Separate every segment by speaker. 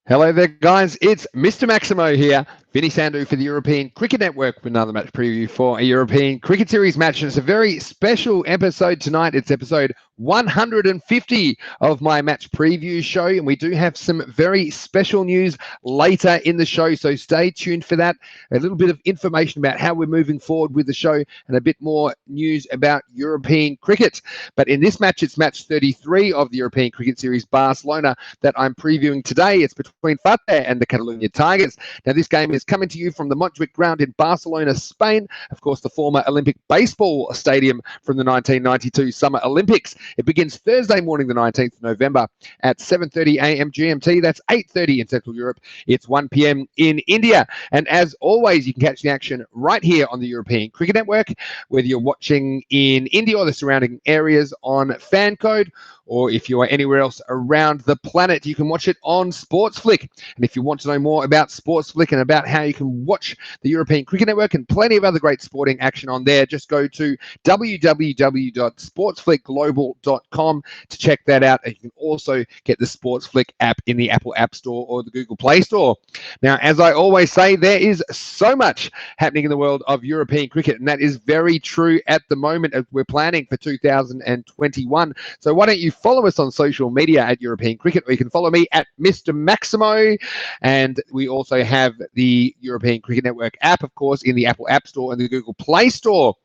Speaker 1: Hello there, guys. It's Mr. Maximo here, Vinny Sandu for the European Cricket Network with another match preview for a European Cricket Series match. And it's a very special episode tonight. It's episode 150 of my match preview show. And we do have some very special news later in the show. So stay tuned for that. A little bit of information about how we're moving forward with the show and a bit more news about European cricket. But in this match, it's match 33 of the European Cricket Series Barcelona that I'm previewing today. It's between Fateh and the Catalunya Tigers. Now, this game is coming to you from the Montjuic ground in Barcelona, Spain. Of course, the former Olympic baseball stadium from the 1992 Summer Olympics. It begins Thursday morning, the 19th of November at 7:30 a.m. GMT. That's 8:30 in Central Europe. It's 1 p.m. in India. And as always, you can catch the action right here on the European Cricket Network, whether you're watching in India or the surrounding areas on fan code, or if you are anywhere else around the planet, you can watch it on SportsFlick. And if you want to know more about SportsFlick and about how you can watch the European Cricket Network and plenty of other great sporting action on there, just go to www.sportsflickglobal.com to check that out. And you can also get the SportsFlick app in the Apple App Store or the Google Play Store. Now, as I always say, there is so much happening in the world of European cricket, and that is very true at the moment as we're planning for 2021. So why don't you follow us on social media at European Cricket, or you can follow me at Mr. Maximo. And we also have the European Cricket Network app, of course, in the Apple App Store and the Google Play Store.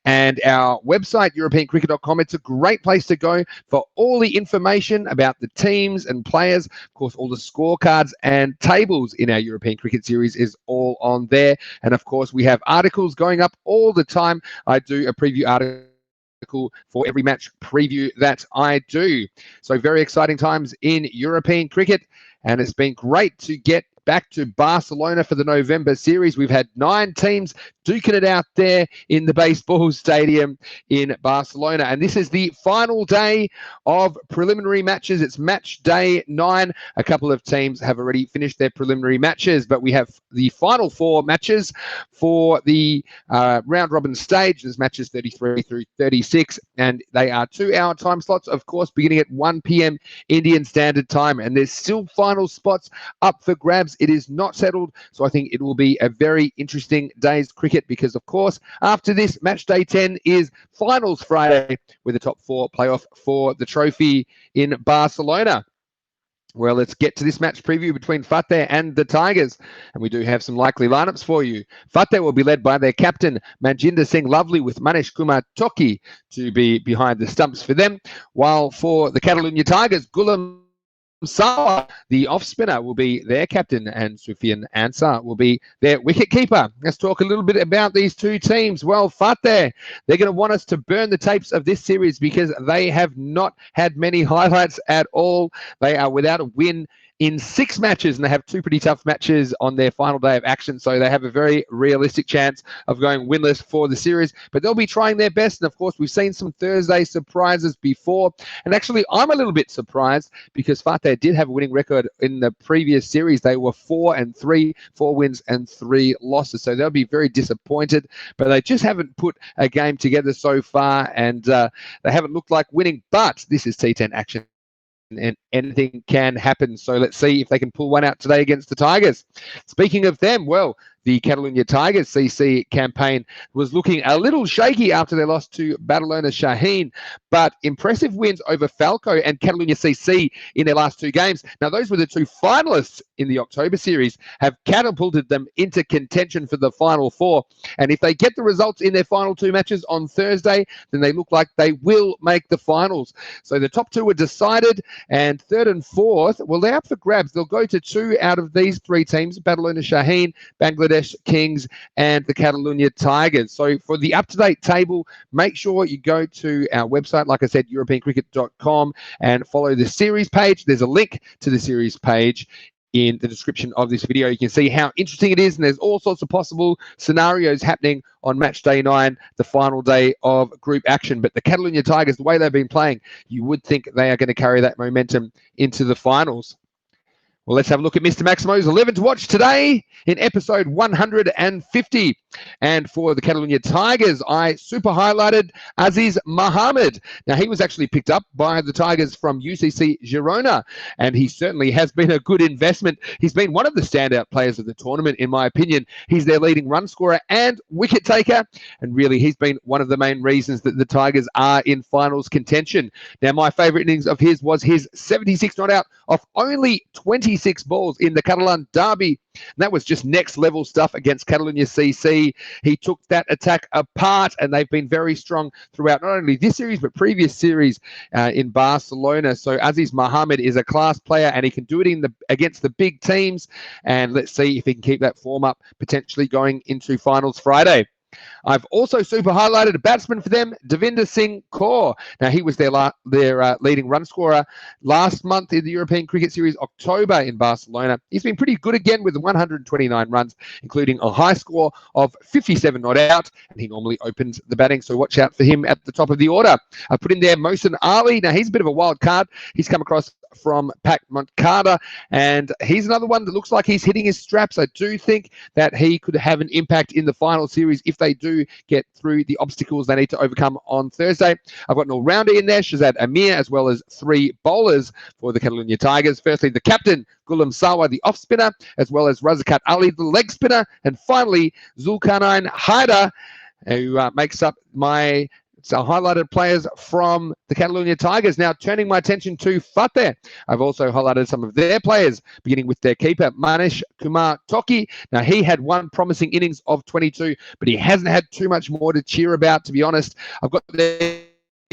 Speaker 1: And our website, europeancricket.com, it's a great place to go for all the information about the teams and players. Of course, all the scorecards and tables in our European Cricket Series is all on there. And of course, we have articles going up all the time. I do a preview article for every match preview that I do. So very exciting times in European cricket, and it's been great to get back to Barcelona for the November series. We've had 9 teams duking it out there in the baseball stadium in Barcelona. And this is the final day of preliminary matches. It's match day 9. A couple of teams have already finished their preliminary matches, but we have the final 4 matches for the round robin stage. There's matches 33 through 36, and they are 2-hour time slots, of course, beginning at 1 p.m. Indian Standard Time. And there's still final spots up for grabs. It is not settled, so I think it will be a very interesting day's cricket because, of course, after this, match day 10 is finals Friday with the top 4 playoff for the trophy in Barcelona. Well, let's get to this match preview between Fateh and the Tigers. And we do have some likely lineups for you. Fateh will be led by their captain, Manjinder Singh Lovely, with Manish Kumar Toki to be behind the stumps for them. While for the Catalunya Tigers, Gulam Sawa, the off-spinner, will be their captain, and Sufian Ansar will be their wicket-keeper. Let's talk a little bit about these two teams. Well, Fateh, they're going to want us to burn the tapes of this series because they have not had many highlights at all. They are without a win in 6 matches, and they have 2 pretty tough matches on their final day of action, so they have a very realistic chance of going winless for the series, but they'll be trying their best. And of course, we've seen some Thursday surprises before, and actually I'm a little bit surprised because Fateh did have a winning record in the previous series. They were 4-3, 4 wins and 3 losses, so they'll be very disappointed, but they just haven't put a game together so far, and they haven't looked like winning. But this is T10 action, and anything can happen. So let's see if they can pull one out today against the Tigers. Speaking of them, well, the Catalunya Tigers CC campaign was looking a little shaky after they lost to Barcelona Shaheen, but impressive wins over Falco and Catalunya CC in their last 2 games. Now, those were the 2 finalists in the October series, have catapulted them into contention for the final 4. And if they get the results in their final 2 matches on Thursday, then they look like they will make the finals. So the top 2 were decided, and 3rd and 4th, well, they're up for grabs. They'll go to 2 out of these 3 teams, Barcelona Shaheen, Bangladesh Kings, and the Catalunya Tigers. So for the up-to-date table, make sure you go to our website, like I said, europeancricket.com, and follow the series page. There's a link to the series page in the description of this video. You can see how interesting it is, and there's all sorts of possible scenarios happening on match day 9, the final day of group action. But the Catalunya Tigers, the way they've been playing, you would think they are going to carry that momentum into the finals. Well, let's have a look at Mr. Maximo's 11 to watch today in episode 150. And for the Catalunya Tigers, I super highlighted Aziz Mohammed. Now, he was actually picked up by the Tigers from UCC Girona, and he certainly has been a good investment. He's been one of the standout players of the tournament, in my opinion. He's their leading run scorer and wicket taker, and really, he's been one of the main reasons that the Tigers are in finals contention. Now, my favourite innings of his was his 76 not out off only 26 balls in the Catalan derby. And that was just next level stuff against Catalunya XI. He took that attack apart, and they've been very strong throughout not only this series but previous series in Barcelona. So Aziz Mohammed is a class player, and he can do it against the big teams. And let's see if he can keep that form up, potentially going into finals Friday. I've also super highlighted a batsman for them, Devinder Singh Kaur. Now, he was their leading run scorer last month in the European Cricket Series, October in Barcelona. He's been pretty good again with 129 runs, including a high score of 57 not out, and he normally opens the batting, so watch out for him at the top of the order. I put in there Mohsin Ali. Now, he's a bit of a wild card. He's come across from Pac Moncada, and he's another one that looks like he's hitting his straps. I do think that he could have an impact in the final series if they do get through the obstacles they need to overcome on Thursday. I've got an all-rounder in there, Shazad Amir, as well as 3 bowlers for the Catalunya Tigers. Firstly, the captain, Gulam Sawa, the off-spinner, as well as Razakat Ali, the leg spinner, and finally, Zulkarnain Haider, who makes up my highlighted players from the Catalunya Tigers. Now, turning my attention to Fateh, I've also highlighted some of their players, beginning with their keeper, Manish Kumar Toki. Now, he had one promising innings of 22, but he hasn't had too much more to cheer about, to be honest. I've got the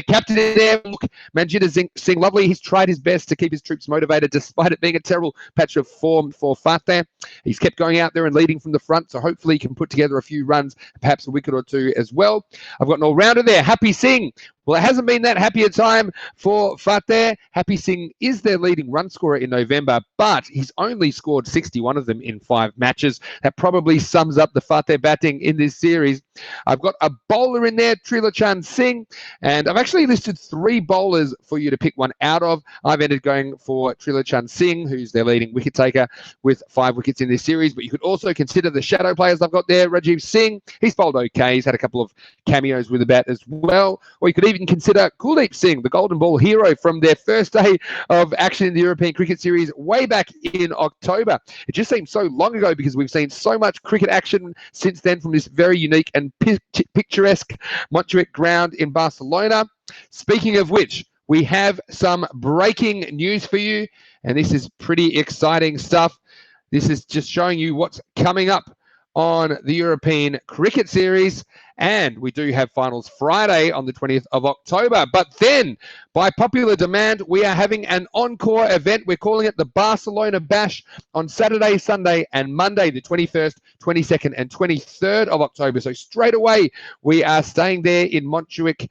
Speaker 1: captain in there. Look, Manjinder Singh Lovely, he's tried his best to keep his troops motivated despite it being a terrible patch of form for Fateh. He's kept going out there and leading from the front, so hopefully he can put together a few runs, perhaps a wicket or two as well. I've got an all-rounder there, Happy Singh. Well, it hasn't been that happy a time for Fateh. Happy Singh is their leading run scorer in November, but he's only scored 61 of them in 5 matches. That probably sums up the Fateh batting in this series. I've got a bowler in there, Trilochan Singh, and I've actually listed 3 bowlers for you to pick one out of. I've ended going for Trilochan Singh, who's their leading wicket taker with 5 wickets in this series, but you could also consider the shadow players I've got there. Rajiv Singh, he's bowled okay. He's had a couple of cameos with the bat as well. Or you could even consider Kuldeep Singh, the golden ball hero from their first day of action in the European Cricket Series way back in October. It just seems so long ago because we've seen so much cricket action since then from this very unique and picturesque Montjuic ground in Barcelona. Speaking of which, we have some breaking news for you, and this is pretty exciting stuff. This is just showing you what's coming up on the European Cricket Series, and we do have finals Friday on the 20th of October. But then, by popular demand, we are having an encore event. We're calling it the Barcelona Bash on Saturday, Sunday, and Monday, the 21st, 22nd, and 23rd of October. So straight away, we are staying there in Montjuic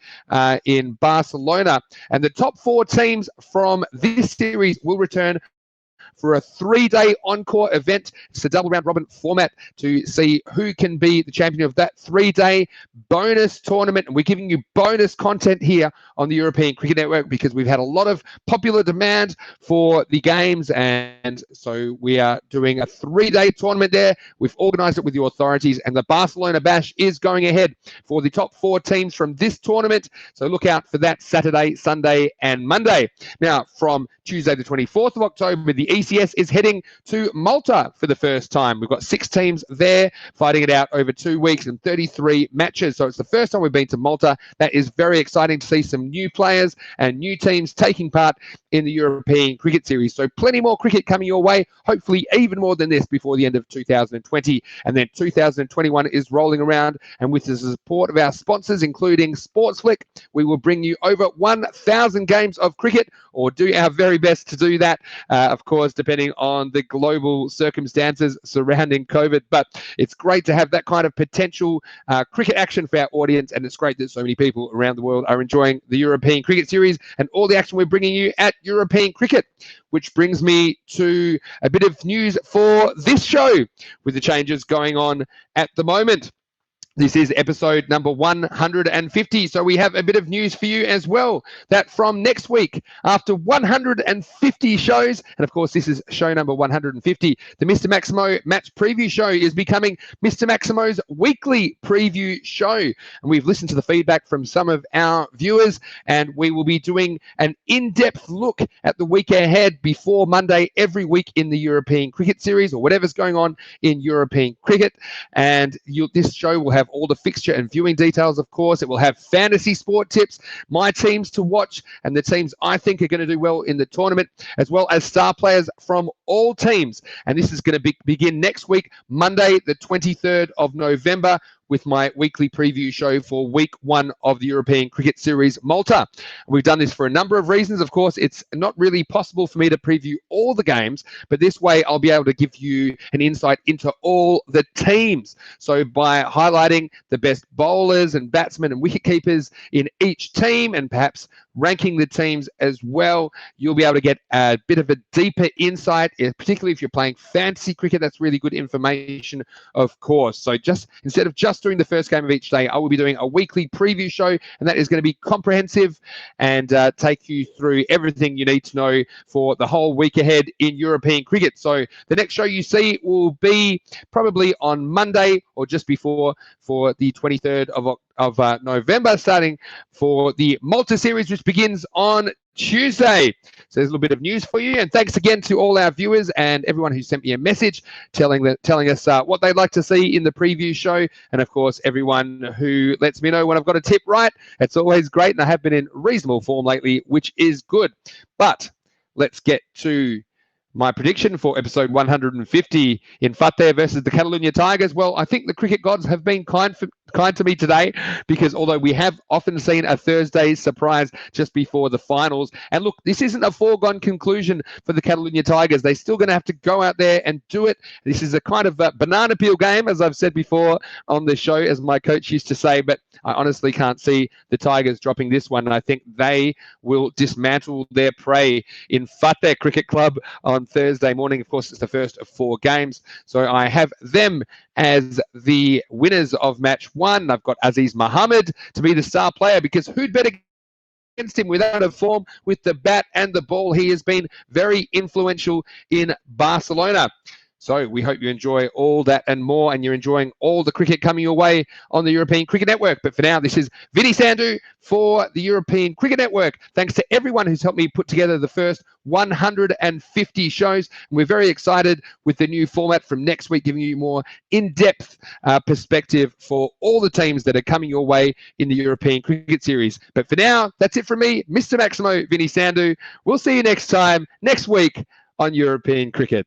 Speaker 1: in Barcelona. And the top 4 teams from this series will return for a 3-day encore event. It's a double round robin format to see who can be the champion of that 3-day bonus tournament. And we're giving you bonus content here on the European Cricket Network because we've had a lot of popular demand for the games. And so we are doing a 3-day tournament there. We've organized it with the authorities, and the Barcelona Bash is going ahead for the top 4 teams from this tournament. So look out for that Saturday, Sunday, and Monday. Now, from Tuesday, the 24th of October, the ECS is heading to Malta for the first time. We've got 6 teams there fighting it out over 2 weeks and 33 matches. So it's the first time we've been to Malta. That is very exciting to see some new players and new teams taking part in the European Cricket Series. So plenty more cricket coming your way, hopefully even more than this before the end of 2020. And then 2021 is rolling around, and with the support of our sponsors, including Sportsflick, we will bring you over 1,000 games of cricket, or do our very best to do that, of course, depending on the global circumstances surrounding COVID. But it's great to have that kind of potential cricket action for our audience, and it's great that so many people around the world are enjoying the European Cricket Series and all the action we're bringing you at European Cricket. Which brings me to a bit of news for this show with the changes going on at the moment. This is episode number 150. So we have a bit of news for you as well, that from next week, after 150 shows, and of course this is show number 150, the Mr. Maximo match preview show is becoming Mr. Maximo's weekly preview show. And we've listened to the feedback from some of our viewers, and we will be doing an in-depth look at the week ahead before Monday every week in the European Cricket Series, or whatever's going on in European cricket. And this show will have all the fixture and viewing details, of course. It will have fantasy sport tips, my teams to watch, and the teams I think are going to do well in the tournament, as well as star players from all teams. And this is going to begin next week, Monday, the 23rd of November, with my weekly preview show for week 1 of the European Cricket Series Malta. We've done this for a number of reasons. Of course, it's not really possible for me to preview all the games, but this way I'll be able to give you an insight into all the teams. So by highlighting the best bowlers and batsmen and wicket keepers in each team, and perhaps ranking the teams as well, you'll be able to get a bit of a deeper insight, particularly if you're playing fantasy cricket. That's really good information, of course. So just instead of just doing the first game of each day, I will be doing a weekly preview show, and that is going to be comprehensive and take you through everything you need to know for the whole week ahead in European cricket. So the next show you see will be probably on Monday or just before, for the 23rd of November, starting for the Malta series, which begins on Tuesday. So there's a little bit of news for you, and thanks again to all our viewers and everyone who sent me a message telling us what they'd like to see in the preview show, and of course everyone who lets me know when I've got a tip right. It's always great, and I have been in reasonable form lately, which is good. But let's get to my prediction for episode 150 in Fateh versus the Catalunya Tigers. Well, I think the cricket gods have been kind to me today, because although we have often seen a Thursday surprise just before the finals, and look, this isn't a foregone conclusion for the Catalunya Tigers. They're still going to have to go out there and do it. This is a kind of a banana peel game, as I've said before on the show, as my coach used to say, but I honestly can't see the Tigers dropping this one, and I think they will dismantle their prey in Fateh Cricket Club on Thursday morning. Of course, it's the first of 4 games, so I have them as the winners of match 1. I've got Aziz Mohammed to be the star player, because who'd bet against him without a form with the bat and the ball? He has been very influential in Barcelona. So we hope you enjoy all that and more, and you're enjoying all the cricket coming your way on the European Cricket Network. But for now, this is Vinny Sandhu for the European Cricket Network. Thanks to everyone who's helped me put together the first 150 shows. And we're very excited with the new format from next week, giving you more in-depth perspective for all the teams that are coming your way in the European Cricket Series. But for now, that's it from me, Mr. Maximo, Vinny Sandhu. We'll see you next time, next week on European Cricket.